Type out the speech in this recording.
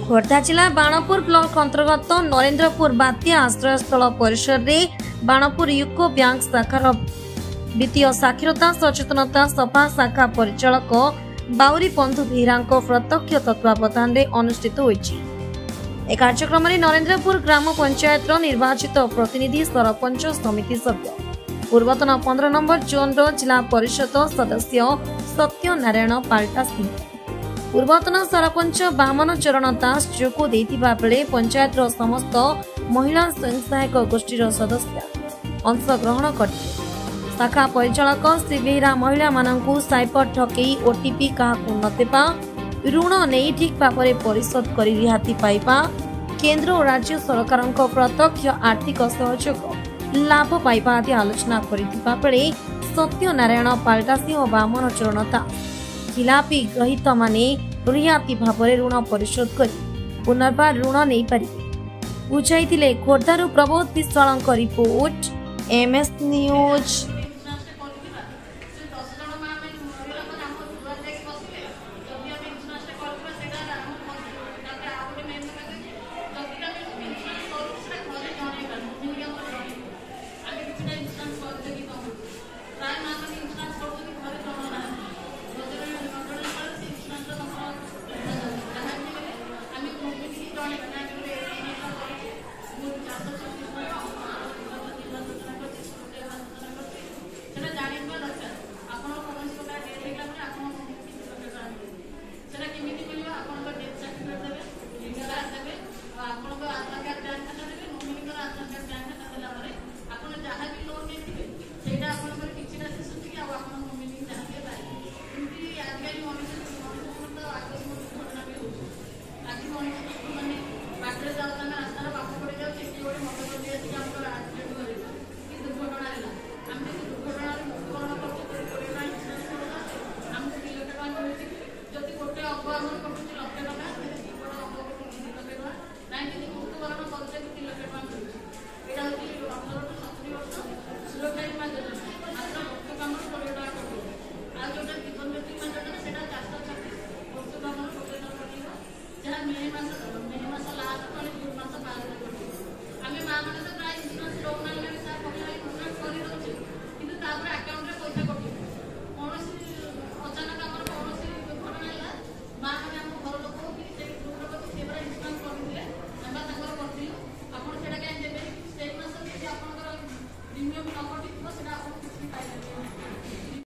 खोर्धा जिला बाणपुर ब्लॉक अंतर्गत नरेंद्रपुर बात्या आश्रयस्थल परिसर में बाणपुर यूको बैंक शाखार वित्तीय साक्षरता सचेतनता सभा शाखा परिचालक बाउरी बंधु बेहरा प्रत्यक्ष तत्वावधान में अनुष्ठित होईछि। ए कार्यक्रम में नरेंद्रपुर ग्राम पंचायत निर्वाचित प्रतिनिधि सरपंच समिति सभ्य पूर्वतन 15 नंबर जोन जिला परिषद सदस्य सत्यनारायण पाल्टा सिंह पूर्वतन सरपंच बामन चरण दास जोग देथिबा बेले पंचायत समस्त महिला स्वयं सहायक गोष्ठीर सदस्य अंशग्रहण करते। शाखा परिचालक श्री बेहरा महिला मानकु साइबर ठकई ओटीपी काहाकु नदेबा ऋण नहीं ठीक भाव में परिशोध कर रिहाती पाइबा केंद्र और राज्य सरकारक प्रत्यक्ष आर्थिक सहयोग लाभ पाइबा आदि आलोचना करिथिबा बेले सत्यनारायण पाल्टा सिंह और बामन चरण दास खिलापी ग्रहित माने रिहाती भाव में ऋण परिशोध कर पुनर्बार ऋण नहीं पारिबे बुझाइथिले। खोर्धारू Prabodh Biswal report MS news.